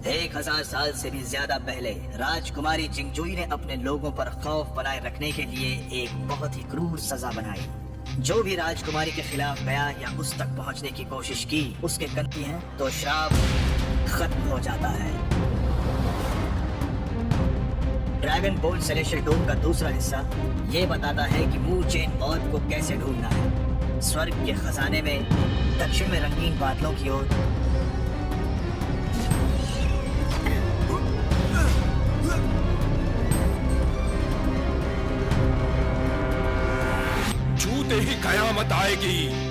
1000 साल से भी ज्यादा पहले राजकुमारी जिंगजुई ने अपने लोगों पर खौफ बनाए रखने के लिए एक बहुत ही क्रूर सजा बनाई। जो भी राजकुमारी के खिलाफ गया या उस तक पहुंचने की कोशिश की, उसके करती हैं तो श्राप खत्म हो जाता है। ड्रैगन बोल्ट सेलेस्टियल डोम का दूसरा हिस्सा ये बताता है कि मून चेन ऑर्ब को कैसे ढूंढना है। स्वर्ग के खजाने में दक्षिण में रंगीन बादलों की ओर छूते ही कयामत आएगी।